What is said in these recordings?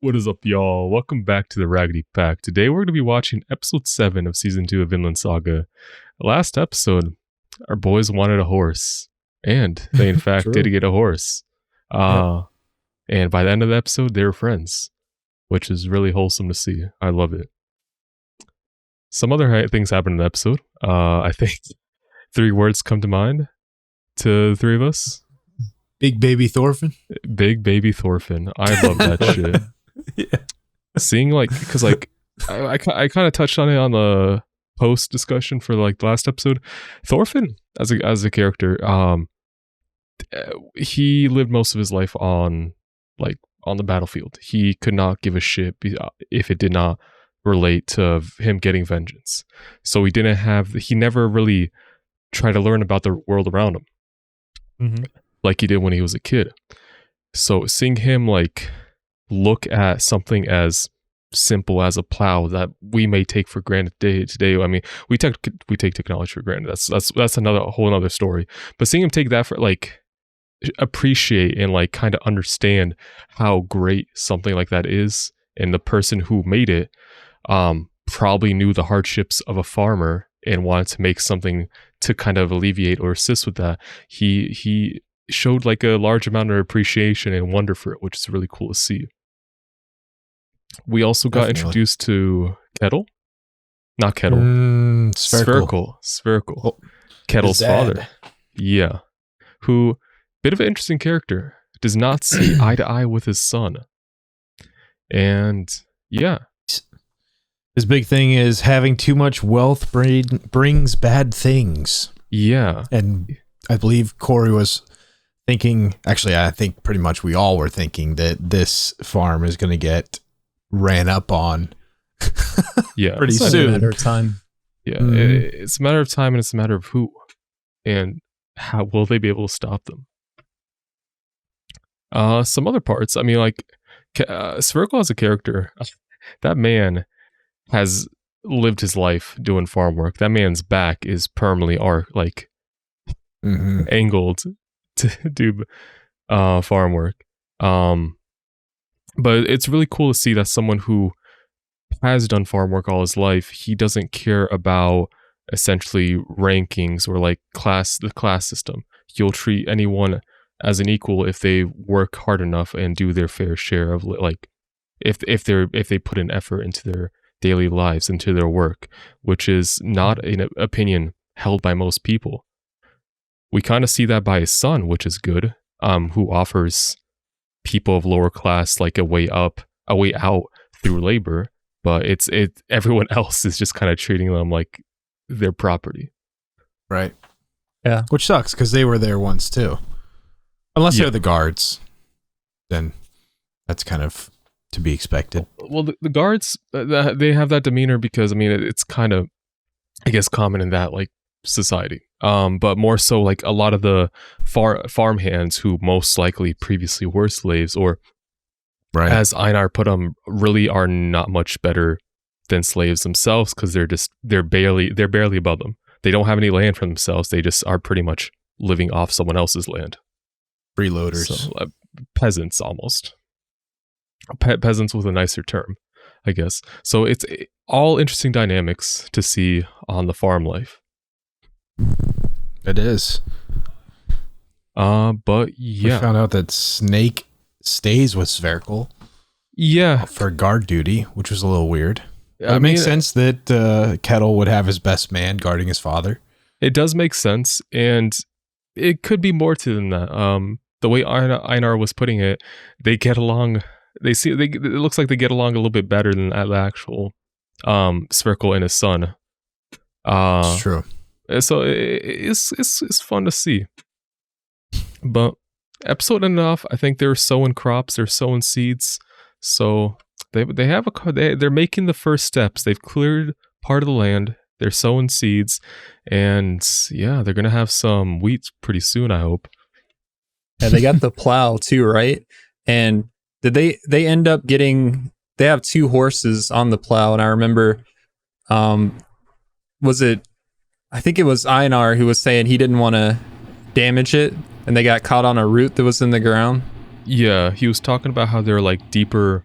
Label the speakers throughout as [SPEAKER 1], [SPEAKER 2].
[SPEAKER 1] What is up, y'all? Welcome back to the Raggedy Pack. Today we're going to be watching episode 7 of season 2 of Vinland Saga. Last episode, our boys wanted a horse, and they in fact did get a horse. And by the end of the episode, they were friends, which is really wholesome to see. I love it. Some other things happened in the episode. I think 3 words come to mind to the 3 of us.
[SPEAKER 2] Big baby Thorfinn.
[SPEAKER 1] Big baby Thorfinn. I love that shit.
[SPEAKER 2] Yeah.
[SPEAKER 1] Seeing because I kind of touched on it on the post discussion for the last episode. Thorfinn as a character, he lived most of his life on the battlefield. He could not give a shit if it did not relate to him getting vengeance. So he never really tried to learn about the world around him like he did when he was a kid. So seeing him look at something as simple as a plow that we may take for granted today. I mean, we take technology for granted. That's another whole other story. But seeing him take that for appreciate and kind of understand how great something like that is, and the person who made it probably knew the hardships of a farmer and wanted to make something to kind of alleviate or assist with that. He showed a large amount of appreciation and wonder for it, which is really cool to see. We also got introduced to Ketil. Not Ketil. Spherical.
[SPEAKER 2] Oh,
[SPEAKER 1] Ketil's father. Yeah. Who, bit of an interesting character, does not see eye to eye with his son. And yeah.
[SPEAKER 2] His big thing is having too much wealth brings bad things.
[SPEAKER 1] Yeah.
[SPEAKER 2] And I believe Corey was thinking, actually, I think pretty much we all were thinking that this farm is going to get ran up on pretty soon.
[SPEAKER 3] It's a matter of time.
[SPEAKER 1] Yeah, it's a matter of time, and it's a matter of who and how will they be able to stop them. Some other parts, I mean, Spherical as a character, that man has lived his life doing farm work. That man's back is permanently angled to do farm work. But it's really cool to see that someone who has done farm work all his life, he doesn't care about essentially rankings or the class system. He'll treat anyone as an equal if they work hard enough and do their fair share of if they put an effort into their daily lives, into their work, which is not an opinion held by most people. We kind of see that by his son, which is good, who offers people of lower class a way out through labor, but everyone else is just kind of treating them like their property.
[SPEAKER 2] Right.
[SPEAKER 3] Yeah.
[SPEAKER 2] Which sucks because they were there once too. Unless they're the guards, then that's kind of to be expected.
[SPEAKER 1] Well, the guards, they have that demeanor because, I mean, it's kind of, I guess, common in that society. But more so a lot of the farm hands who most likely previously were slaves, or as Einar put them, really are not much better than slaves themselves because they're barely above them. They don't have any land for themselves. They just are pretty much living off someone else's land.
[SPEAKER 2] Freeloaders.
[SPEAKER 1] So, peasants almost. Peasants with a nicer term, I guess. So it's all interesting dynamics to see on the farm life.
[SPEAKER 2] It is.
[SPEAKER 1] But yeah.
[SPEAKER 2] We found out that Snake stays with Spherical.
[SPEAKER 1] Yeah.
[SPEAKER 2] For guard duty, which was a little weird.
[SPEAKER 1] It
[SPEAKER 2] makes sense that Ketil would have his best man guarding his father.
[SPEAKER 1] It does make sense, and it could be more to than that. The way Einar was putting it, they get along. It looks like they get along a little bit better than the actual Spherical and his son.
[SPEAKER 2] It's true.
[SPEAKER 1] So it's fun to see. But episode ended off, I think they're sowing crops, they're sowing seeds. So they're making the first steps. They've cleared part of the land. They're sowing seeds, and yeah, they're gonna have some wheat pretty soon, I hope.
[SPEAKER 3] Yeah, they got the plow too, right? And did they end up getting? They have 2 horses on the plow, and I remember, I think it was Einar who was saying he didn't want to damage it, and they got caught on a root that was in the ground.
[SPEAKER 1] Yeah, he was talking about how they're deeper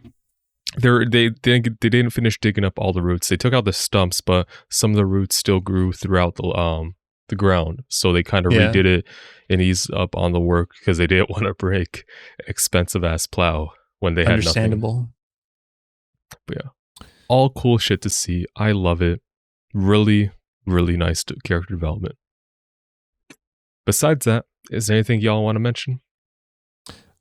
[SPEAKER 1] They didn't finish digging up all the roots. They took out the stumps, but some of the roots still grew throughout the ground. So they kind of redid it and eased up on the work because they didn't want to break an expensive ass plow when they had nothing.
[SPEAKER 3] Understandable.
[SPEAKER 1] But yeah, all cool shit to see. I love it. Really, really nice character development. Besides that, is there anything y'all want to mention?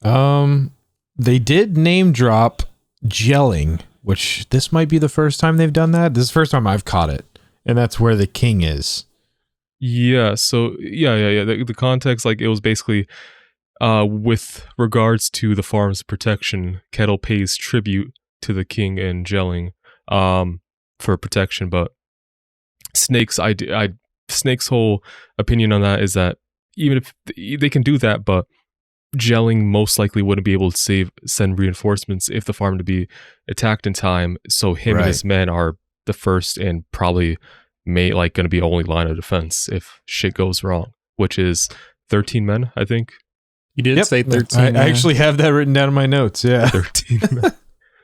[SPEAKER 2] They did name drop gelling, which this might be the first time they've done that. This is the first time I've caught it, and that's where the king is.
[SPEAKER 1] Yeah. So yeah. The context, like, it was basically, with regards to the farm's protection, Ketil pays tribute to the king and gelling, for protection. But Snake's Snake's whole opinion on that is that even if they can do that, but gelling most likely wouldn't be able to send reinforcements if the farm to be attacked in time. So him and his men are the first and probably going to be only line of defense if shit goes wrong, which is 13 men, I think.
[SPEAKER 3] You did say 13.
[SPEAKER 2] I actually have that written down in my notes. Yeah.
[SPEAKER 1] 13 men.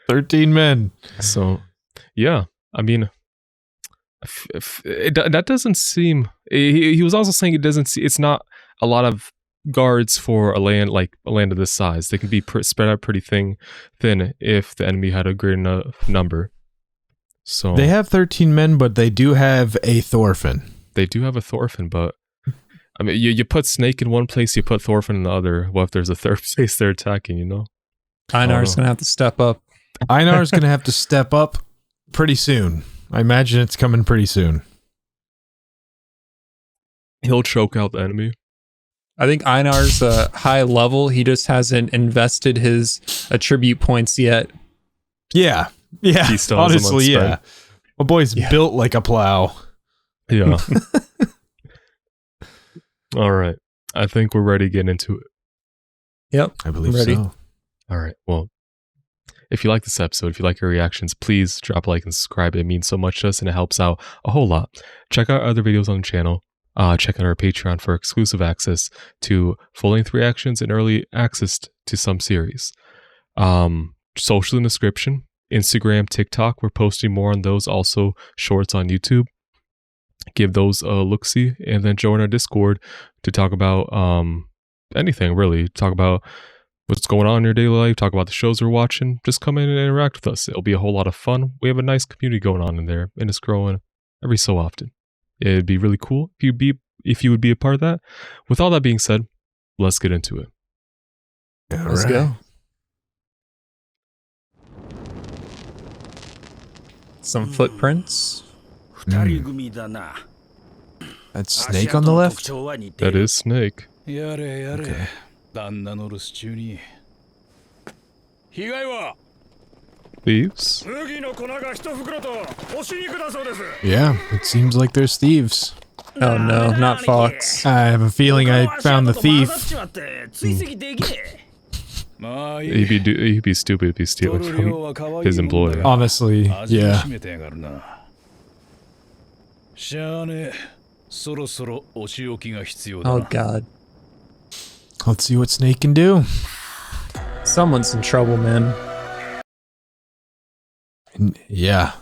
[SPEAKER 2] 13 men.
[SPEAKER 1] So, yeah, I mean, that doesn't seem. He was also saying it's not a lot of guards for a land of this size. They can be spread out pretty thin if the enemy had a great enough number. So
[SPEAKER 2] they have 13 men, but they do have a Thorfinn.
[SPEAKER 1] They do have a Thorfinn, but I mean, you put Snake in one place, you put Thorfinn in the other. What if there's a third place they're attacking? You know,
[SPEAKER 3] Einar's gonna have to step up.
[SPEAKER 2] Einar's gonna have to step up pretty soon. I imagine it's coming pretty soon.
[SPEAKER 1] He'll choke out the enemy.
[SPEAKER 3] I think Einar's high level. He just hasn't invested his attribute points yet.
[SPEAKER 2] Yeah.
[SPEAKER 1] He still
[SPEAKER 2] honestly, yeah. My boy's built like a plow.
[SPEAKER 1] Yeah. All right. I think we're ready to get into it.
[SPEAKER 3] Yep.
[SPEAKER 2] I believe
[SPEAKER 3] ready.
[SPEAKER 2] so.
[SPEAKER 1] All right. Well, if you like this episode, if you like our reactions, please drop a like and subscribe. It means so much to us and it helps out a whole lot. Check out other videos on the channel. Check out our Patreon for exclusive access to full-length reactions and early access to some series. Social in the description. Instagram, TikTok, we're posting more on those. Also, shorts on YouTube. Give those a look-see, and then join our Discord to talk about anything, really. Talk about what's going on in your daily life, talk about the shows we're watching. Just come in and interact with us. It'll be a whole lot of fun. We have a nice community going on in there, and it's growing every so often. It'd be really cool if you would be a part of that. With all that being said, let's get into it.
[SPEAKER 3] Let's go. Some footprints.
[SPEAKER 2] That's Snake on the left?
[SPEAKER 1] That is Snake.
[SPEAKER 2] Okay.
[SPEAKER 1] Thieves?
[SPEAKER 2] Yeah, it seems like there's thieves.
[SPEAKER 3] Oh no, not Fox.
[SPEAKER 2] I have a feeling I found the thief.
[SPEAKER 1] He'd be stupid if he's stealing from his employer.
[SPEAKER 2] Honestly, yeah.
[SPEAKER 3] Oh god.
[SPEAKER 2] Let's see what Snake can do.
[SPEAKER 3] Someone's in trouble, man.
[SPEAKER 2] Yeah.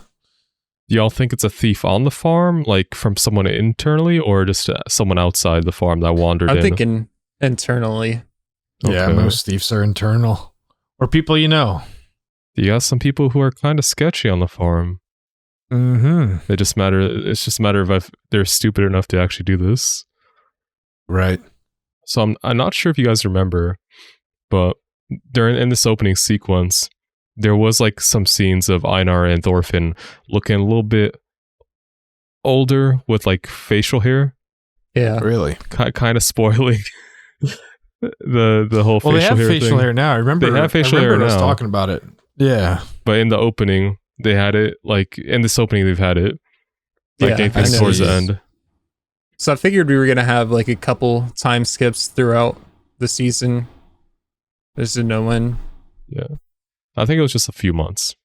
[SPEAKER 1] Do y'all think it's a thief on the farm, like from someone internally, or just someone outside the farm that wandered in?
[SPEAKER 3] I'm thinking internally.
[SPEAKER 2] Yeah, most thieves are internal. Or people you know.
[SPEAKER 1] You got some people who are kind of sketchy on the farm.
[SPEAKER 2] Mm-hmm.
[SPEAKER 1] It's just a matter of if they're stupid enough to actually do this.
[SPEAKER 2] Right.
[SPEAKER 1] So I'm not sure if you guys remember, but in this opening sequence, there was like some scenes of Einar and Thorfinn looking a little bit older with like facial hair.
[SPEAKER 3] Yeah.
[SPEAKER 2] Really?
[SPEAKER 1] Kind of spoiling the whole facial hair.
[SPEAKER 2] Well, they have facial
[SPEAKER 1] thing.
[SPEAKER 2] hair now. I remember
[SPEAKER 1] they have facial hair now.
[SPEAKER 2] I was talking about it. Yeah.
[SPEAKER 1] But in the opening, they had it. Like in this opening, they've had it. Like
[SPEAKER 3] Yeah,
[SPEAKER 1] anything towards the end.
[SPEAKER 3] So I figured we were gonna have like a couple time skips throughout the season. Just to know when.
[SPEAKER 1] Yeah. I think it was just a few months.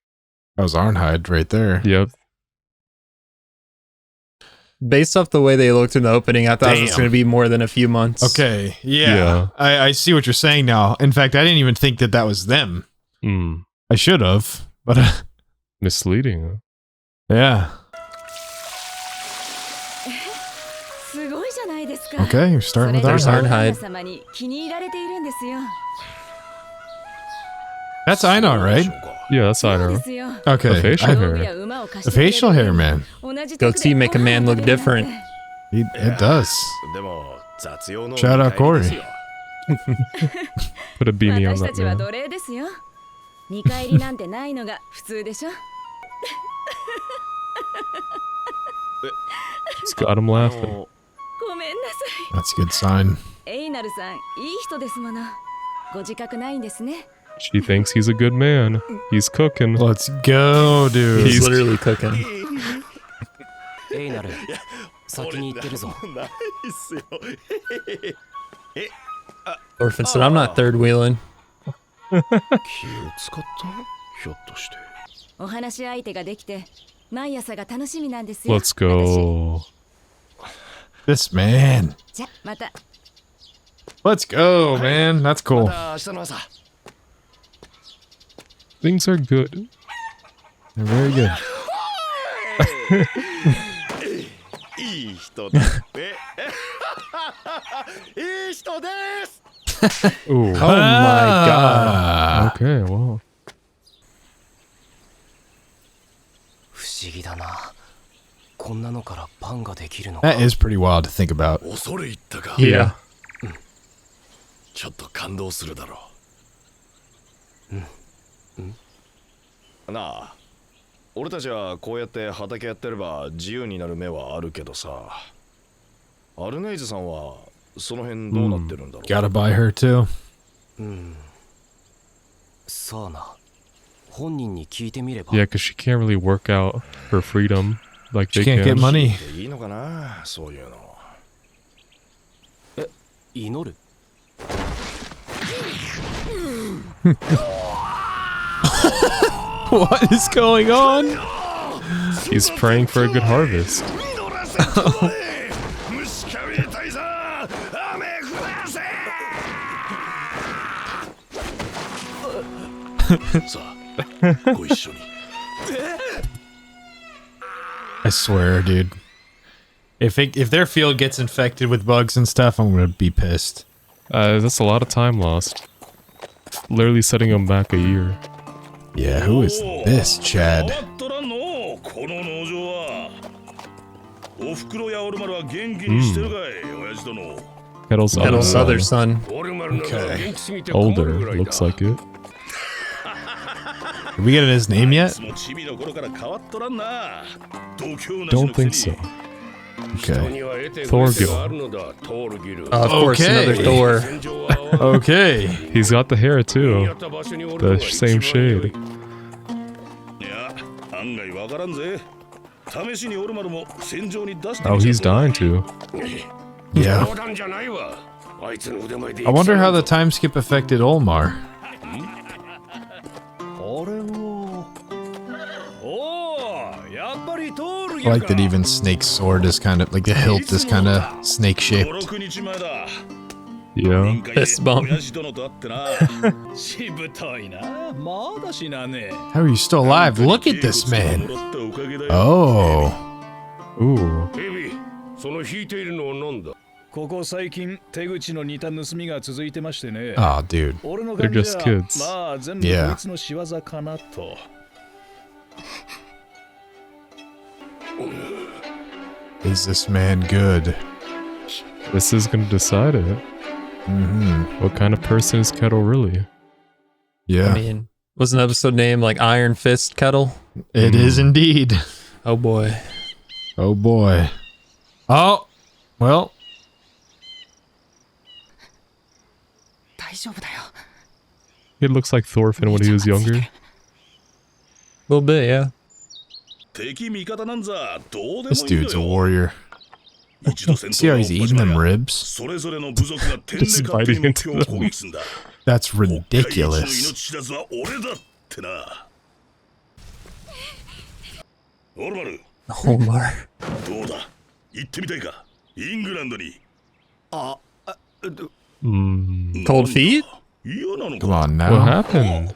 [SPEAKER 2] That was Arnheid right there.
[SPEAKER 1] Yep.
[SPEAKER 3] Based off the way they looked in the opening, I thought it was going to be more than a few months.
[SPEAKER 2] Okay. Yeah. I see what you're saying now. In fact, I didn't even think that was them.
[SPEAKER 1] Mm.
[SPEAKER 2] I should have. But
[SPEAKER 1] Misleading.
[SPEAKER 2] yeah. Okay, you're starting with
[SPEAKER 3] There's
[SPEAKER 2] Arnhide.
[SPEAKER 3] Arnhide.
[SPEAKER 2] That's Einar, right?
[SPEAKER 1] Yeah, that's Einar.
[SPEAKER 2] Okay.
[SPEAKER 1] The facial hair.
[SPEAKER 2] The facial hair, man.
[SPEAKER 3] Goatee make a man look different.
[SPEAKER 2] It does. Shout out Corey.
[SPEAKER 1] Put a beanie on that man. It's got him laughing.
[SPEAKER 2] That's a good sign.
[SPEAKER 1] She thinks he's a good man. He's cooking.
[SPEAKER 2] Let's go, dude.
[SPEAKER 3] He's literally cooking. Orphan said, I'm not third wheeling.
[SPEAKER 1] Let's go.
[SPEAKER 2] This man. Let's go, man. That's cool.
[SPEAKER 1] Things are good.
[SPEAKER 2] They're very good.
[SPEAKER 1] Ooh.
[SPEAKER 3] Oh my god.
[SPEAKER 1] Okay, well.
[SPEAKER 2] That is pretty wild to think about.
[SPEAKER 3] Yeah.
[SPEAKER 4] ちょっと感動するだろう。なあ、俺たちはこうやって畑やってれば自由になる目はあるけどさ、アルネイズさんはその辺どうなってるんだろう。
[SPEAKER 2] Gotta buy her too.
[SPEAKER 5] さあな。本人に聞いてみれば。
[SPEAKER 1] Yeah, because she can't really work out her freedom like
[SPEAKER 2] She
[SPEAKER 1] they
[SPEAKER 2] can't get
[SPEAKER 1] can.
[SPEAKER 2] money.
[SPEAKER 4] いいのかな、そういうの。
[SPEAKER 5] 祈る
[SPEAKER 2] What is going on?
[SPEAKER 1] He's praying for a good harvest.
[SPEAKER 2] I swear, dude. If their field gets infected with bugs and stuff, I'm gonna be pissed.
[SPEAKER 1] That's a lot of time lost. Literally setting him back a year.
[SPEAKER 2] Yeah, who is this, Chad?
[SPEAKER 1] Ketil's
[SPEAKER 3] Ketil's other son.
[SPEAKER 2] Okay.
[SPEAKER 1] older, looks like it.
[SPEAKER 2] Did we get his name yet?
[SPEAKER 1] Don't think so.
[SPEAKER 2] Okay.
[SPEAKER 1] Thorgil.
[SPEAKER 3] Of course, another Thor.
[SPEAKER 2] Okay.
[SPEAKER 1] He's got the hair too. The same shade. Oh, he's dying too.
[SPEAKER 2] Yeah. I wonder how the time skip affected Olmar. I like that even Snake's sword is kind of like the hilt is kind of snake shaped.
[SPEAKER 1] Yeah.
[SPEAKER 3] Fist bump.
[SPEAKER 2] How are you still alive? Look at this man. Oh.
[SPEAKER 1] Ooh.
[SPEAKER 6] ここ最近手口の似た盗みが続いてましてね。
[SPEAKER 2] Oh, dude.
[SPEAKER 6] 俺の
[SPEAKER 1] They're
[SPEAKER 6] 感じ
[SPEAKER 1] just
[SPEAKER 6] は
[SPEAKER 1] kids.
[SPEAKER 6] まあ全部
[SPEAKER 2] Yeah.
[SPEAKER 6] こいつの仕業かなと。
[SPEAKER 2] Is this man good?
[SPEAKER 1] This is gonna decide it.
[SPEAKER 2] Mm-hmm.
[SPEAKER 1] What kind of person is Ketil really?
[SPEAKER 2] Yeah.
[SPEAKER 3] I mean, was an episode named like Iron Fist Kettle?
[SPEAKER 2] It is indeed.
[SPEAKER 3] Oh boy.
[SPEAKER 2] Oh boy. Oh. Well.
[SPEAKER 5] 大丈夫だよ
[SPEAKER 1] It looks like Thorfinn when he was younger.
[SPEAKER 3] A little bit, yeah.
[SPEAKER 2] This dude's a warrior. See how he's eating them ribs?
[SPEAKER 1] Just biting into them.
[SPEAKER 2] That's ridiculous.
[SPEAKER 3] Omar.
[SPEAKER 4] どうだ行ってみたいかイングランドに
[SPEAKER 1] Mm.
[SPEAKER 3] Cold feet?
[SPEAKER 2] Come on
[SPEAKER 1] What
[SPEAKER 2] now.
[SPEAKER 1] happened?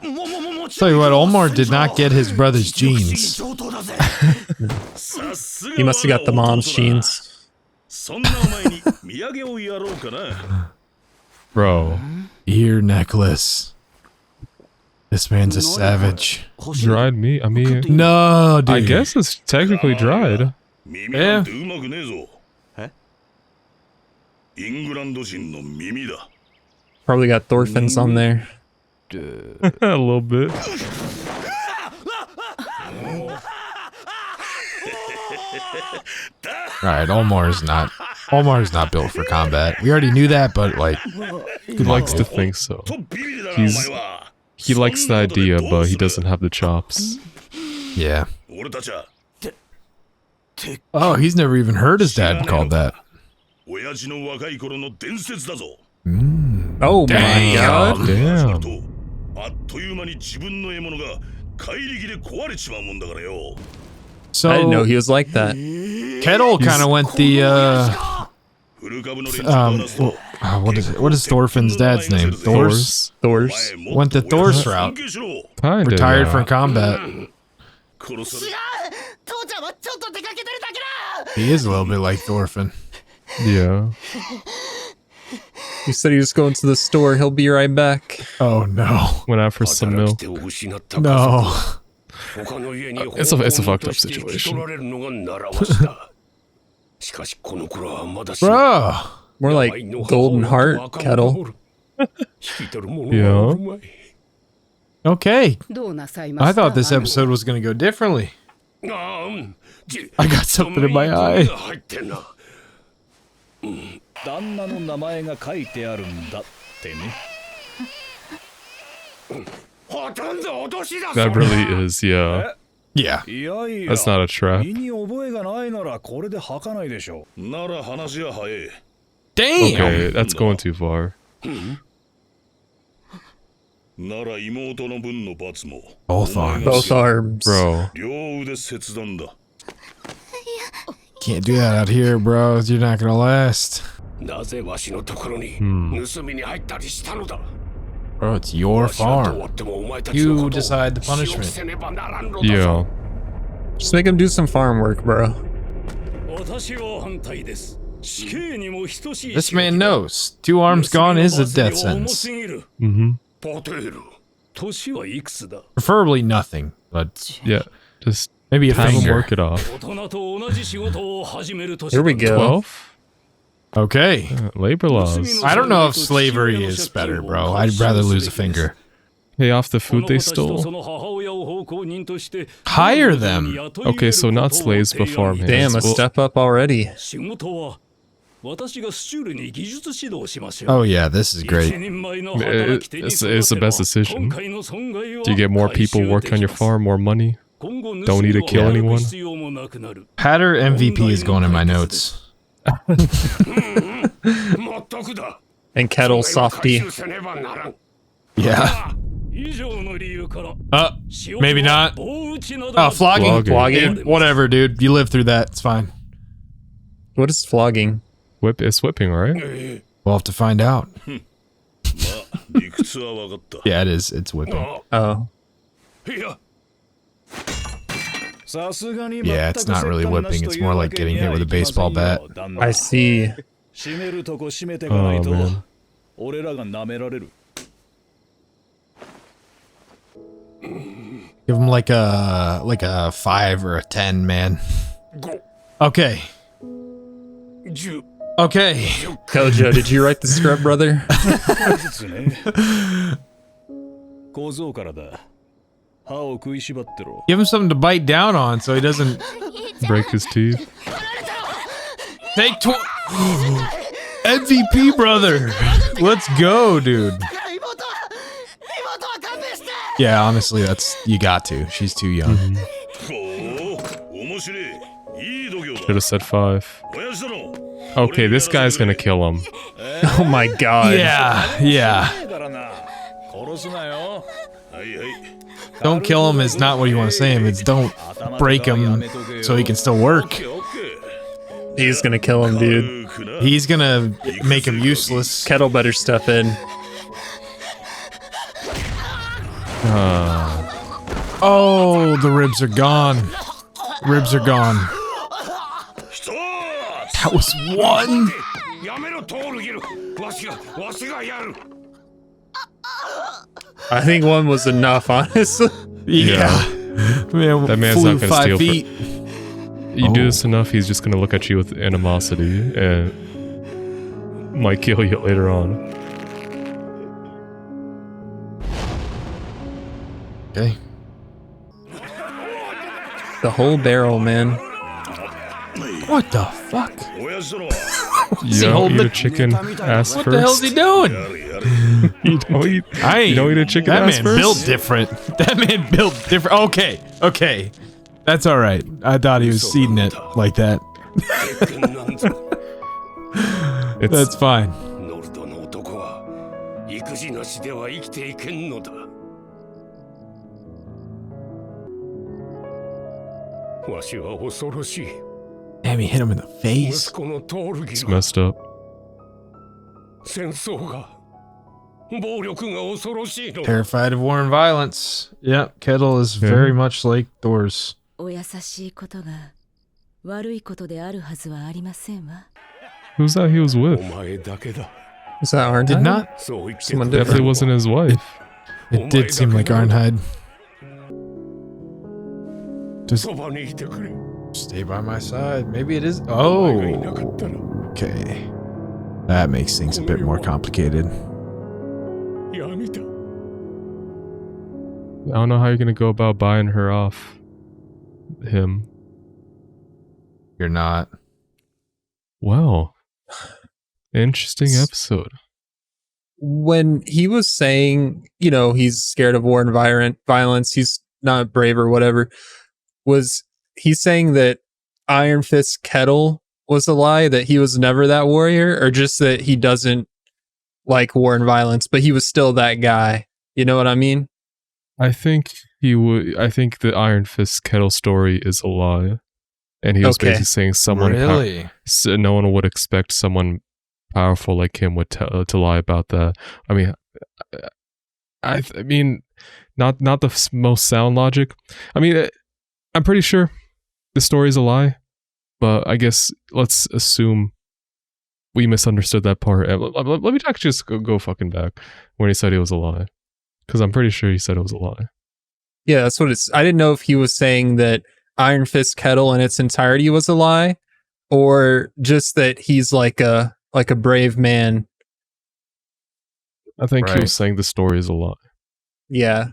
[SPEAKER 2] Tell you what, Omar did not get his brother's genes.
[SPEAKER 3] He must have got the mom's genes.
[SPEAKER 1] Bro,
[SPEAKER 2] Ear necklace. This man's a savage.
[SPEAKER 1] dried meat. I mean,
[SPEAKER 2] No, dude.
[SPEAKER 1] I guess it's technically dried.
[SPEAKER 2] Yeah.
[SPEAKER 3] Probably got Thorfinn's on there.
[SPEAKER 1] A little bit.
[SPEAKER 2] All right, Omar's not built for combat. We already knew that, but like,
[SPEAKER 1] He likes to think so. He likes the idea, but he doesn't have the chops.
[SPEAKER 2] yeah. Oh, he's never even heard his dad called that.
[SPEAKER 3] Oh my god.
[SPEAKER 1] Damn.
[SPEAKER 2] So
[SPEAKER 3] I didn't know he was like that.
[SPEAKER 2] Ketil kind of went the what is Thorfinn's dad's name? Thor's.
[SPEAKER 3] Thor's.
[SPEAKER 2] Went the Thor's route.
[SPEAKER 1] Kinda,
[SPEAKER 2] Retired
[SPEAKER 1] yeah.
[SPEAKER 2] from combat. He is a little bit like Thorfinn.
[SPEAKER 1] Yeah.
[SPEAKER 3] He said he was going to the store. He'll be right back.
[SPEAKER 2] Oh no.
[SPEAKER 1] Went out for some milk.
[SPEAKER 2] No.
[SPEAKER 1] It's a fucked up situation.
[SPEAKER 2] Bro.
[SPEAKER 3] More like Golden Heart, Ketil.
[SPEAKER 1] Yeah.
[SPEAKER 2] Okay. I thought this
[SPEAKER 7] episode.
[SPEAKER 2] episode was going to go differently. I got something in my eye.
[SPEAKER 6] 旦那の名前が書いてあるんだってね。
[SPEAKER 1] That really is, yeah.
[SPEAKER 2] Yeah.
[SPEAKER 6] いやいや、
[SPEAKER 1] That's not a trap.
[SPEAKER 6] 身に覚えがないならこれで吐かないでしょ。なら話は早い。
[SPEAKER 2] Damn.
[SPEAKER 1] Okay, that's going too far.
[SPEAKER 4] なら妹の分の罰も
[SPEAKER 2] Both arms.
[SPEAKER 3] Both arms.
[SPEAKER 1] Bro.
[SPEAKER 4] 両腕切断だ。
[SPEAKER 2] Can't do that out here, bro. You're not going to last.
[SPEAKER 5] なぜわしのところに盗みに入ったりしたのだ。
[SPEAKER 2] Bro, it's your farm. You decide the punishment.
[SPEAKER 1] Yeah.
[SPEAKER 3] Just make him do some farm work, bro.
[SPEAKER 6] 私は反対です。死刑にも等しい。
[SPEAKER 2] This man knows. 2 arms gone is a death sentence.
[SPEAKER 1] Mm-hmm.
[SPEAKER 4] パテル。
[SPEAKER 6] 年はいくつだ。
[SPEAKER 2] Preferably nothing, but
[SPEAKER 1] Yeah. Just
[SPEAKER 2] maybe a
[SPEAKER 1] have him
[SPEAKER 2] finger.
[SPEAKER 1] work it off.
[SPEAKER 6] 大人と同じ仕事を始める年。
[SPEAKER 3] Here we go.
[SPEAKER 1] 12?
[SPEAKER 2] Okay.
[SPEAKER 1] Labor laws.
[SPEAKER 2] I don't know if slavery is better, bro. I'd rather lose a finger.
[SPEAKER 1] Pay off the food they stole.
[SPEAKER 2] Hire them.
[SPEAKER 1] Okay, so not slaves, but farmhands.
[SPEAKER 3] Damn, a
[SPEAKER 1] Well,
[SPEAKER 3] step up already.
[SPEAKER 2] Oh yeah, this is great.
[SPEAKER 1] It's the best decision. Do you get more people working on your farm, more money? Don't need to kill anyone?
[SPEAKER 2] Hatter MVP is going in my notes.
[SPEAKER 3] And Ketil softy.
[SPEAKER 2] Yeah. Maybe not. Oh, flogging.
[SPEAKER 1] Flogging.
[SPEAKER 2] Dude, whatever, dude. You lived through that. It's fine.
[SPEAKER 3] What is flogging?
[SPEAKER 1] It's whipping, right?
[SPEAKER 2] We'll have to find out.
[SPEAKER 4] 理屈は分かった。
[SPEAKER 2] Yeah, it is. It's whipping.
[SPEAKER 3] Oh.
[SPEAKER 2] Yeah, it's not really whipping. It's more like getting hit with a baseball bat.
[SPEAKER 3] I see.
[SPEAKER 6] 閉めるとこ閉めていかないと
[SPEAKER 1] Oh, man.
[SPEAKER 6] 俺らが舐められる。
[SPEAKER 2] Give him like a 5 or a 10, man. Okay. Okay.
[SPEAKER 3] Kojo, did you write the script, brother?
[SPEAKER 6] 小僧からだ。歯を食いしばってろ。
[SPEAKER 2] Give him something to bite down on so he doesn't
[SPEAKER 1] Break his teeth.
[SPEAKER 2] take MVP, brother. Let's go, dude. Yeah, honestly, you got to. She's too young.
[SPEAKER 4] 面白い。いい度胸だ。
[SPEAKER 1] Should have said 5.
[SPEAKER 4] 親父だろ。
[SPEAKER 1] Okay, this guy's gonna kill him.
[SPEAKER 3] Oh my god.
[SPEAKER 2] Yeah.
[SPEAKER 6] だからな。殺すなよ。
[SPEAKER 4] はいはい。
[SPEAKER 2] Don't kill him is not what you want to say him. It's don't break him so he can still work.
[SPEAKER 3] He's gonna kill him, dude.
[SPEAKER 2] He's gonna make him useless.
[SPEAKER 3] Ketil better step in.
[SPEAKER 2] Oh, the ribs are gone. Ribs are gone. That was one.
[SPEAKER 3] I think one was enough, honestly.
[SPEAKER 2] Yeah. Man,
[SPEAKER 1] That man's
[SPEAKER 2] flew
[SPEAKER 1] not gonna
[SPEAKER 2] 5
[SPEAKER 1] steal
[SPEAKER 2] feet.
[SPEAKER 1] You do this enough, he's just gonna look at you with animosity and might kill you later on.
[SPEAKER 2] Okay.
[SPEAKER 3] The whole barrel, man.
[SPEAKER 2] What the fuck?
[SPEAKER 1] You don't
[SPEAKER 2] holding
[SPEAKER 1] eat
[SPEAKER 2] the-
[SPEAKER 1] a chicken ass
[SPEAKER 2] What
[SPEAKER 1] first.
[SPEAKER 2] the hell's he doing?
[SPEAKER 1] You don't eat.
[SPEAKER 2] I ain't.
[SPEAKER 1] You don't eat a chicken
[SPEAKER 2] That
[SPEAKER 1] ass
[SPEAKER 2] man
[SPEAKER 1] first.
[SPEAKER 2] built different. That man built different. Okay. That's all right. I thought he was eating it like that. That's fine.
[SPEAKER 6] ノルドの男は育児なしでは生きていけんのだ。わしは恐ろしい。
[SPEAKER 2] Damn, he hit him in the
[SPEAKER 6] 息
[SPEAKER 2] face.
[SPEAKER 6] 子のトールギ
[SPEAKER 1] It's
[SPEAKER 6] が
[SPEAKER 1] messed up.
[SPEAKER 6] 戦争が暴力が恐ろしいのだ。
[SPEAKER 2] Terrified of war and violence. Yep, Ketil is
[SPEAKER 1] Yeah.
[SPEAKER 2] very much like Thor's.
[SPEAKER 7] お優しいことが悪いことであるはずはありませんわ。
[SPEAKER 1] Who's that he was
[SPEAKER 6] お
[SPEAKER 1] with?
[SPEAKER 6] 前だけだ。
[SPEAKER 3] Was that Arn?
[SPEAKER 2] Did not.
[SPEAKER 6] そう言って
[SPEAKER 3] Someone
[SPEAKER 6] くれ
[SPEAKER 1] Definitely
[SPEAKER 6] る
[SPEAKER 1] wasn't his wife.
[SPEAKER 2] It did seem like Arnhide. Just
[SPEAKER 6] そばにいてくれ。
[SPEAKER 2] stay by my side. Maybe it is.
[SPEAKER 6] お前がいなか
[SPEAKER 2] Oh,
[SPEAKER 6] ったら
[SPEAKER 2] okay. That makes things a bit more complicated.
[SPEAKER 6] 闇だ。
[SPEAKER 1] I don't know how you're gonna go about buying her off him.
[SPEAKER 2] You're not.
[SPEAKER 1] Wow. Interesting episode.
[SPEAKER 3] When he was saying, you know, he's scared of war and violence, he's not brave or whatever, was he saying that Iron Fist Ketil was a lie, that he was never that warrior, or just that he doesn't like war and violence, but he was still that guy? You know what I mean?
[SPEAKER 1] I think he would. I think the Iron Fist Kettle story is a lie, and he was
[SPEAKER 3] Okay.
[SPEAKER 1] basically saying someone.
[SPEAKER 2] Really?
[SPEAKER 1] So no one would expect someone powerful like him would to lie about that. I mean, I mean, not the most sound logic. I mean, I'm pretty sure the story is a lie, but I guess let's assume we misunderstood that part. Let me actually just go fucking back when he said it was a lie, because I'm pretty sure he said it was a lie.
[SPEAKER 3] Yeah, that's what it's. I didn't know if he was saying that Iron Fist Ketil in its entirety was a lie, or just that he's like a brave man.
[SPEAKER 1] I think he
[SPEAKER 2] Right.
[SPEAKER 1] was saying the story is a lie.
[SPEAKER 3] Yeah,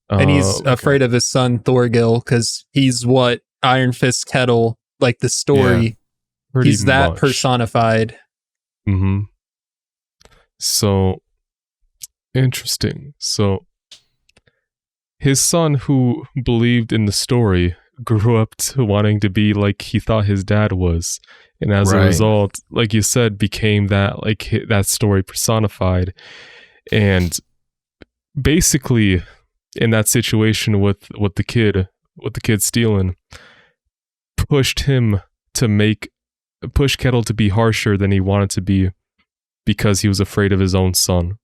[SPEAKER 3] and he's
[SPEAKER 1] Okay.
[SPEAKER 3] afraid of his son Thorgil because he's what Iron Fist Ketil, like the story.
[SPEAKER 1] Pretty
[SPEAKER 3] He's that
[SPEAKER 1] much.
[SPEAKER 3] personified.
[SPEAKER 1] Mm-hmm. So interesting. So his son, who believed in the story, grew up to wanting to be like he thought his dad was, and as a
[SPEAKER 2] Right.
[SPEAKER 1] result, like you said, became that that story personified, and basically in that situation with the kid stealing, pushed Ketil to be harsher than he wanted to be because he was afraid of his own son.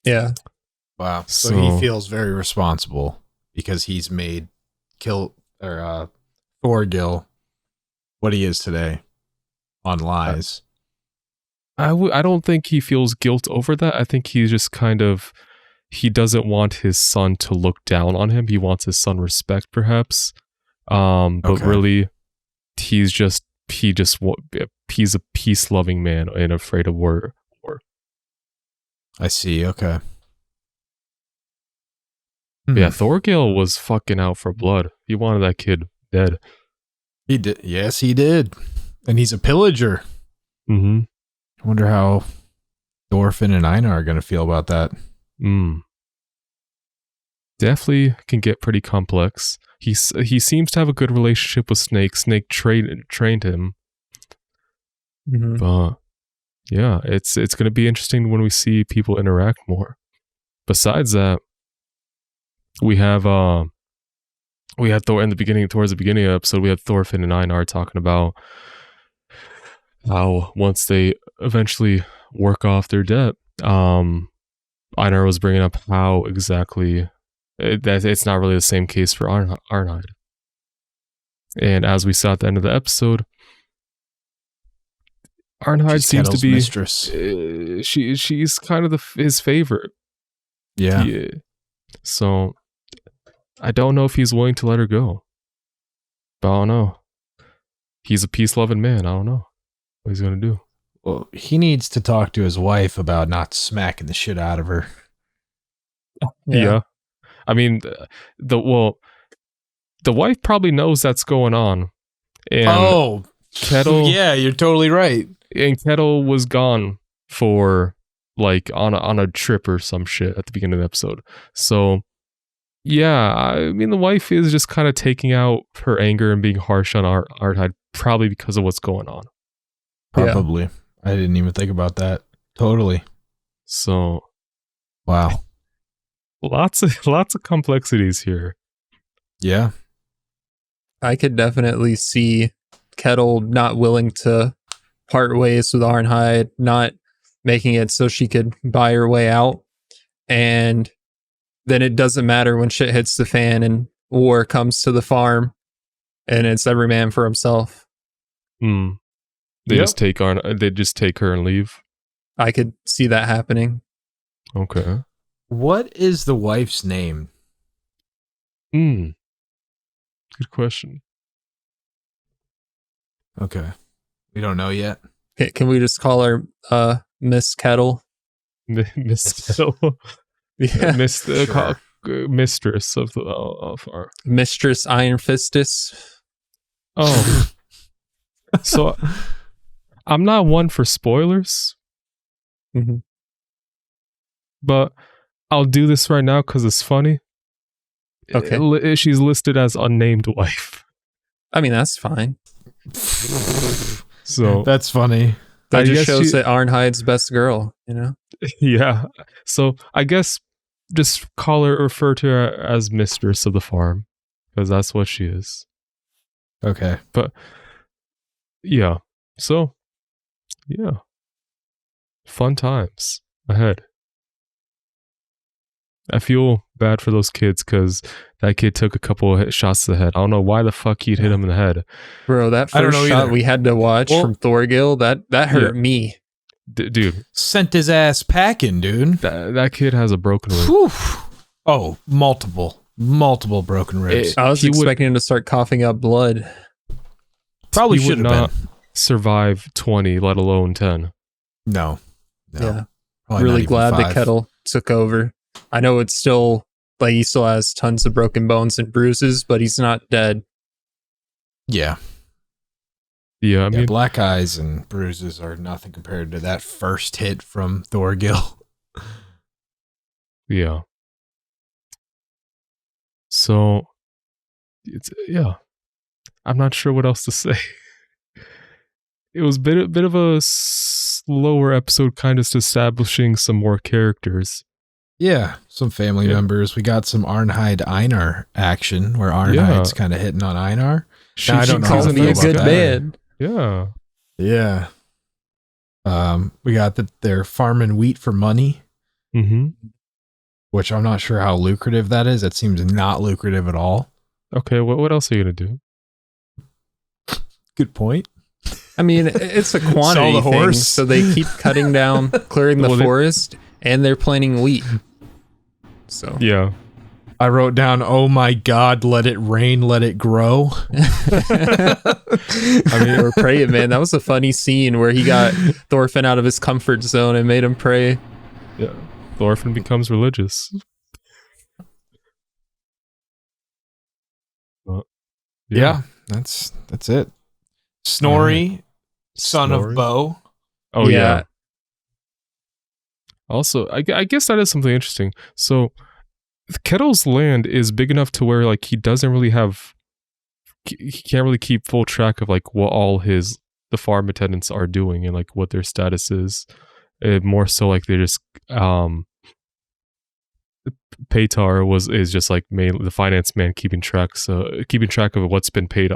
[SPEAKER 3] Yeah,
[SPEAKER 2] Wow. So
[SPEAKER 1] So-
[SPEAKER 2] he feels very responsible because he's made Thorgil what he is today on lies.
[SPEAKER 1] I don't think he feels guilt over that. I think he's just he doesn't want his son to look down on him. He wants his son respect, perhaps. But
[SPEAKER 2] Okay.
[SPEAKER 1] really, he's a peace-loving man and afraid of war.
[SPEAKER 2] I see. Okay.
[SPEAKER 1] Yeah, Thorgil was fucking out for blood. He wanted that kid dead.
[SPEAKER 2] He did. Yes, he did. And he's a pillager.
[SPEAKER 1] Mm-hmm.
[SPEAKER 2] I wonder how Thorfinn and Einar are going to feel about that.
[SPEAKER 1] Definitely can get pretty complex. He seems to have a good relationship with Snake. Snake trained him.
[SPEAKER 3] Mhm.
[SPEAKER 1] But yeah, it's going to be interesting when we see people interact more. Besides that, we had Thor towards the beginning of the episode, we had Thorfinn and Einar talking about how once they eventually work off their debt, Einar was bringing up how exactly that it's not really the same case for Arnheid. And as we saw at the end of the episode, Arnheid seems to
[SPEAKER 2] Ketil's
[SPEAKER 1] be
[SPEAKER 2] mistress.
[SPEAKER 1] She's kind of his favorite.
[SPEAKER 2] Yeah.
[SPEAKER 1] So I don't know if he's willing to let her go. But I don't know. He's a peace-loving man. I don't know what he's gonna do.
[SPEAKER 2] Well, he needs to talk to his wife about not smacking the shit out of her.
[SPEAKER 1] Yeah. I mean, the wife probably knows that's going on. And Ketil,
[SPEAKER 2] yeah, you're totally right.
[SPEAKER 1] And Ketil was gone for like on a trip or some shit at the beginning of the episode. So yeah, I mean the wife is just kind of taking out her anger and being harsh on Arnheid, probably because of what's going on.
[SPEAKER 2] Probably. I didn't even think about that. Totally.
[SPEAKER 1] So
[SPEAKER 2] wow.
[SPEAKER 1] Lots of complexities here.
[SPEAKER 2] Yeah.
[SPEAKER 3] I could definitely see Ketil not willing to part ways with Arnheid, not making it so she could buy her way out. And then it doesn't matter when shit hits the fan and war comes to the farm and it's every man for himself.
[SPEAKER 1] They just take her and leave.
[SPEAKER 3] I could see that happening.
[SPEAKER 1] Okay.
[SPEAKER 2] What is the wife's name?
[SPEAKER 1] Good question.
[SPEAKER 2] Okay. We don't know yet.
[SPEAKER 3] Can we just call her Miss Ketil?
[SPEAKER 1] Miss Ketil.
[SPEAKER 3] Yeah.
[SPEAKER 1] Mistress of our
[SPEAKER 3] Mistress Iron Fistus.
[SPEAKER 1] Oh. So I'm not one for spoilers.
[SPEAKER 3] Mm-hmm.
[SPEAKER 1] But I'll do this right now because it's funny.
[SPEAKER 3] Okay.
[SPEAKER 1] She's listed as unnamed wife.
[SPEAKER 3] I mean, that's fine.
[SPEAKER 1] So
[SPEAKER 2] that's funny.
[SPEAKER 3] That just shows that Arnheid's best girl, you know?
[SPEAKER 1] Yeah. So I guess just refer to her as mistress of the farm because that's what she is.
[SPEAKER 2] Okay.
[SPEAKER 1] But yeah. So yeah. Fun times ahead. I feel bad for those kids because that kid took a couple of shots to the head. I don't know why the fuck he'd hit him in the head.
[SPEAKER 3] Bro, that first shot we had to watch from Thorgil, that hurt me.
[SPEAKER 1] Dude.
[SPEAKER 2] Sent his ass packing, dude.
[SPEAKER 1] That kid has a broken rib.
[SPEAKER 2] Whew. Oh, multiple broken ribs.
[SPEAKER 3] I was expecting him to start coughing up blood.
[SPEAKER 2] Probably
[SPEAKER 1] he
[SPEAKER 2] should
[SPEAKER 1] would
[SPEAKER 2] not
[SPEAKER 1] survive 20, let alone 10.
[SPEAKER 2] No.
[SPEAKER 3] Yeah.
[SPEAKER 2] Probably
[SPEAKER 3] really
[SPEAKER 2] not
[SPEAKER 3] glad
[SPEAKER 2] even
[SPEAKER 3] that
[SPEAKER 2] 5.
[SPEAKER 3] Ketil took over. I know it's still like he still has tons of broken bones and bruises, but he's not dead.
[SPEAKER 2] Yeah.
[SPEAKER 1] Yeah, I mean,
[SPEAKER 2] black eyes and bruises are nothing compared to that first hit from Thorgil.
[SPEAKER 1] Yeah. So, I'm not sure what else to say. It was a bit of a slower episode, kind of establishing some more characters.
[SPEAKER 2] Yeah, some family members. We got some Arnheid Einar action where Arnheid's kind of hitting on Einar.
[SPEAKER 3] She calls me a good man.
[SPEAKER 1] Yeah.
[SPEAKER 2] Yeah. We got that they're farming wheat for money.
[SPEAKER 1] Mm-hmm.
[SPEAKER 2] Which I'm not sure how lucrative that is. That seems not lucrative at all.
[SPEAKER 1] Okay, what else are you gonna do?
[SPEAKER 2] Good point.
[SPEAKER 3] I mean, it's a quantity
[SPEAKER 2] Sell the horse.
[SPEAKER 3] thing, so they keep cutting down, clearing the forest, and they're planting wheat. So
[SPEAKER 1] yeah.
[SPEAKER 2] I wrote down, oh my God, let it rain, let it grow.
[SPEAKER 3] I mean, we're praying, man. That was a funny scene where he got Thorfinn out of his comfort zone and made him pray.
[SPEAKER 1] Yeah. Thorfinn becomes religious.
[SPEAKER 2] Yeah, that's it. Snorri, son of Bo.
[SPEAKER 1] Oh yeah. Also, I guess that is something interesting. So, Ketil's land is big enough to where like he can't really keep full track of like what all the farm attendants are doing and like what their status is. More so like they're just Paytar is just like the finance man keeping track of what's been paid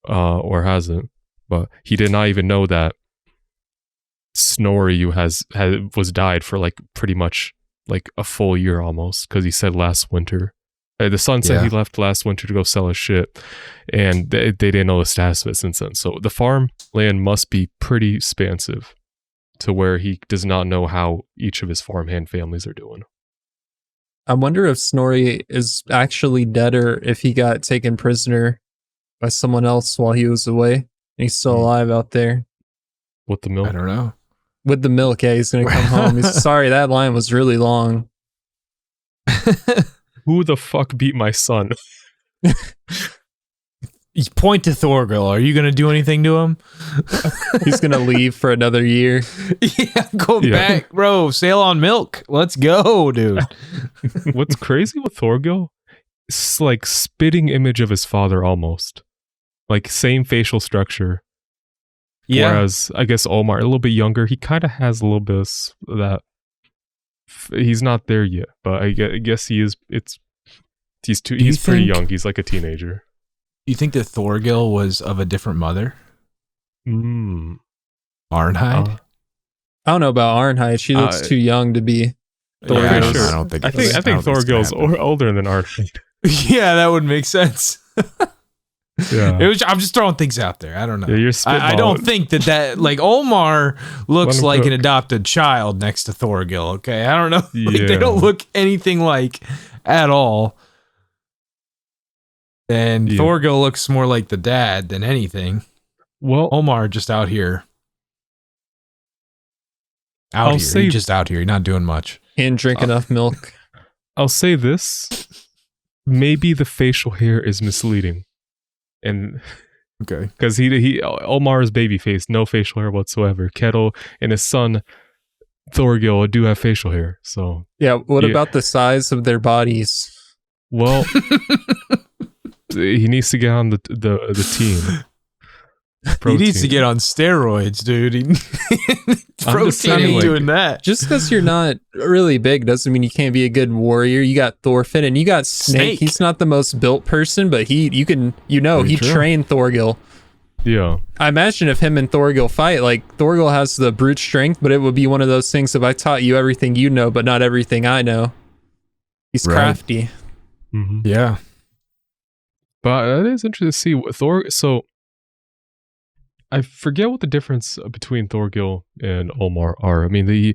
[SPEAKER 1] or hasn't. But he did not even know that Snorri was died for like pretty much like a full year almost, because he said last winter. The son said he left last winter to go sell his shit, and they didn't know the status of it since then. So the farm land must be pretty expansive to where he does not know how each of his farmhand families are doing.
[SPEAKER 3] I wonder if Snorri is actually dead or if he got taken prisoner by someone else while he was away and he's still alive out there.
[SPEAKER 1] With the milk?
[SPEAKER 2] I don't know.
[SPEAKER 3] With the milk, yeah, he's going to come home. He's sorry, that line was really long.
[SPEAKER 1] Who the fuck beat my son?
[SPEAKER 2] You point to Thorgil. Are you going to do anything to him?
[SPEAKER 3] He's going to leave for another year.
[SPEAKER 2] Go back, bro. Sail on milk. Let's go, dude.
[SPEAKER 1] What's crazy with Thorgil? It's like spitting image of his father almost. Like same facial structure.
[SPEAKER 2] Yeah.
[SPEAKER 1] Whereas I guess Omar, a little bit younger, he kind of has a little bit of that. He's not there yet, but I guess he is. He's pretty young. He's like a teenager.
[SPEAKER 2] You think that Thorgil was of a different mother? Arnheid?
[SPEAKER 3] I don't know about Arnheid. She looks too young to be Thorgil.
[SPEAKER 2] Yeah,
[SPEAKER 1] sure.
[SPEAKER 2] I don't think.
[SPEAKER 1] I think Thorgil's older than Arnheid.
[SPEAKER 2] Yeah, that would make sense.
[SPEAKER 1] Yeah,
[SPEAKER 2] I'm just throwing things out there. I don't know.
[SPEAKER 1] Yeah, you're
[SPEAKER 2] I don't think that like Omar looks like an adopted child next to Thorgil. Okay, I don't know. Like, they don't look anything like at all. And Thorgil looks more like the dad than anything.
[SPEAKER 1] Well,
[SPEAKER 2] Omar just out here. He's just out here. He's not doing much.
[SPEAKER 3] And drink enough milk.
[SPEAKER 1] I'll say this. Maybe the facial hair is misleading. And
[SPEAKER 2] okay,
[SPEAKER 1] because Omar's baby face, no facial hair whatsoever. Ketil and his son Thorgil do have facial hair. So
[SPEAKER 3] yeah, what about the size of their bodies?
[SPEAKER 1] Well, he needs to get on the team.
[SPEAKER 2] He needs to get on steroids, dude. Protein ain't doing that.
[SPEAKER 3] Just because you're not really big doesn't mean you can't be a good warrior. You got Thorfinn and you got Snake. He's not the most built person, but he trained Thorgil.
[SPEAKER 1] Yeah.
[SPEAKER 3] I imagine if him and Thorgil fight, like Thorgil has the brute strength, but it would be one of those things if I taught you everything you know, but not everything I know. He's crafty.
[SPEAKER 1] Mm-hmm.
[SPEAKER 2] Yeah.
[SPEAKER 1] But it is interesting to see what so I forget what the difference between Thorgil and Omar are. I mean,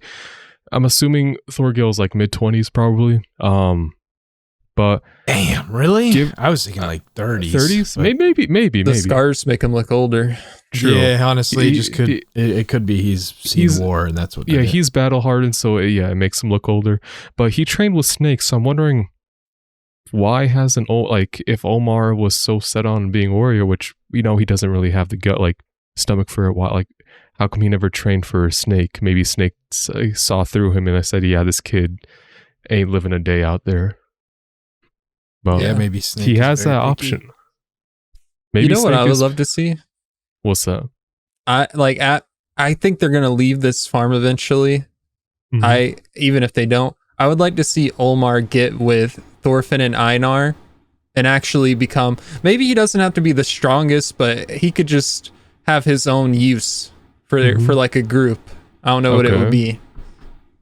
[SPEAKER 1] I'm assuming Thorgil's like mid-20s probably. But
[SPEAKER 2] damn, really? I was thinking like 30s.
[SPEAKER 1] 30s? Maybe.
[SPEAKER 3] The scars make him look older.
[SPEAKER 1] True.
[SPEAKER 2] Yeah, honestly, it could be he's seen war and that's what.
[SPEAKER 1] Yeah, he's battle hardened, so it makes him look older. But he trained with snakes, so I'm wondering why hasn't if Omar was so set on being a warrior, which he doesn't really have the stomach for it. Why, how come he never trained for a snake? Maybe Snake saw through him and I said, yeah, this kid ain't living a day out there. But
[SPEAKER 2] yeah, maybe Snake.
[SPEAKER 1] He has that option. Maybe
[SPEAKER 3] you know what I would love to see?
[SPEAKER 1] What's that?
[SPEAKER 3] I think they're gonna leave this farm eventually.
[SPEAKER 1] Mm-hmm.
[SPEAKER 3] Even if they don't, I would like to see Omar get with Thorfinn and Einar and actually become. Maybe he doesn't have to be the strongest, but he could just have his own use for like a group. I don't know what it would be,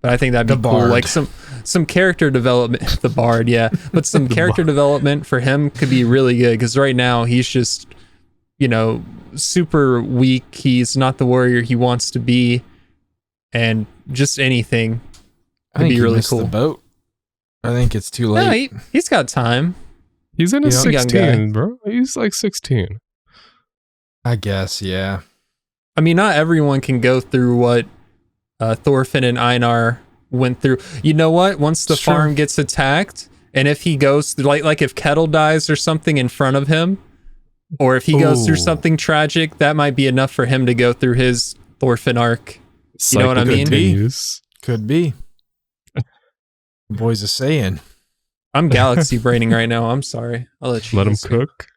[SPEAKER 3] but I think that'd be cool. Like some character development. The bard, yeah, but some character development for him could be really good because right now he's just super weak. He's not the warrior he wants to be, and just anything could be really cool.
[SPEAKER 2] The boat. I think it's too late.
[SPEAKER 3] No, he's got time.
[SPEAKER 1] He's in his 16, bro. He's like 16.
[SPEAKER 2] I guess, yeah.
[SPEAKER 3] I mean, not everyone can go through what Thorfinn and Einar went through. You know what? Once the farm gets attacked, and if he goes through, like if Ketil dies or something in front of him, or if he goes through something tragic, that might be enough for him to go through his Thorfinn arc. You know what I mean?
[SPEAKER 2] Could be. The boy's a saying.
[SPEAKER 3] I'm galaxy braining right now. I'm sorry. I'll let you
[SPEAKER 1] let him cook.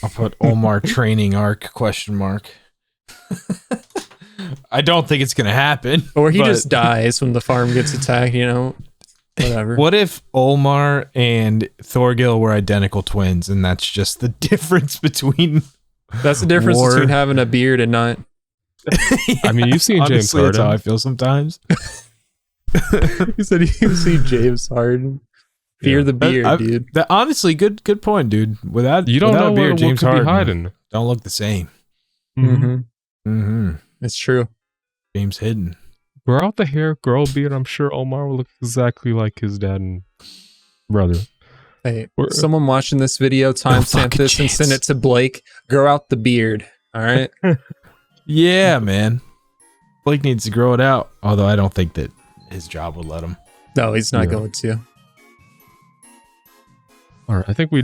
[SPEAKER 2] I'll put Omar training arc ? I don't think it's gonna happen.
[SPEAKER 3] Or he just dies when the farm gets attacked, whatever.
[SPEAKER 2] What if Omar and Thorgil were identical twins and that's just the difference between
[SPEAKER 3] That's the difference between having a beard and not.
[SPEAKER 1] I mean, you've seen James Harden.
[SPEAKER 2] That's how I feel sometimes.
[SPEAKER 3] He said you see James Harden. Fear the beard, dude.
[SPEAKER 2] Honestly, good point, dude. Without
[SPEAKER 1] You don't
[SPEAKER 2] without
[SPEAKER 1] know
[SPEAKER 2] a beard,
[SPEAKER 1] what
[SPEAKER 2] James
[SPEAKER 1] could
[SPEAKER 2] Harden
[SPEAKER 1] be hiding.
[SPEAKER 2] don't look the same.
[SPEAKER 3] Mm-hmm. It's true.
[SPEAKER 2] James hidden.
[SPEAKER 1] Grow out the hair, grow a beard. I'm sure Omar will look exactly like his dad and brother.
[SPEAKER 3] Hey, someone watching this video, timestamp this and send it to Blake. Grow out the beard. All right.
[SPEAKER 2] Yeah, man. Blake needs to grow it out. Although I don't think that his job would let him.
[SPEAKER 3] No, he's not going to.
[SPEAKER 1] All right, I think we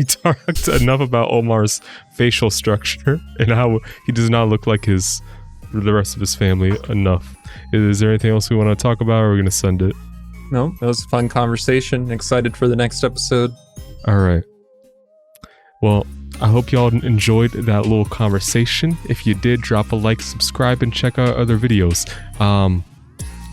[SPEAKER 1] talked enough about Omar's facial structure and how he does not look like the rest of his family enough. Is there anything else we want to talk about, or are we going to send it?
[SPEAKER 3] No, that was a fun conversation. Excited for the next episode.
[SPEAKER 1] All right. Well, I hope y'all enjoyed that little conversation. If you did, drop a like, subscribe, and check out other videos.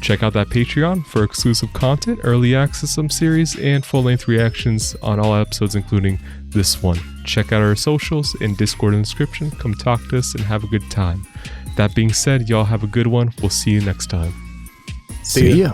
[SPEAKER 1] Check out that Patreon for exclusive content, early access some series, and full-length reactions on all episodes, including this one. Check out our socials and Discord in the description. Come talk to us and have a good time. That being said, y'all have a good one. We'll see you next time.
[SPEAKER 2] See ya.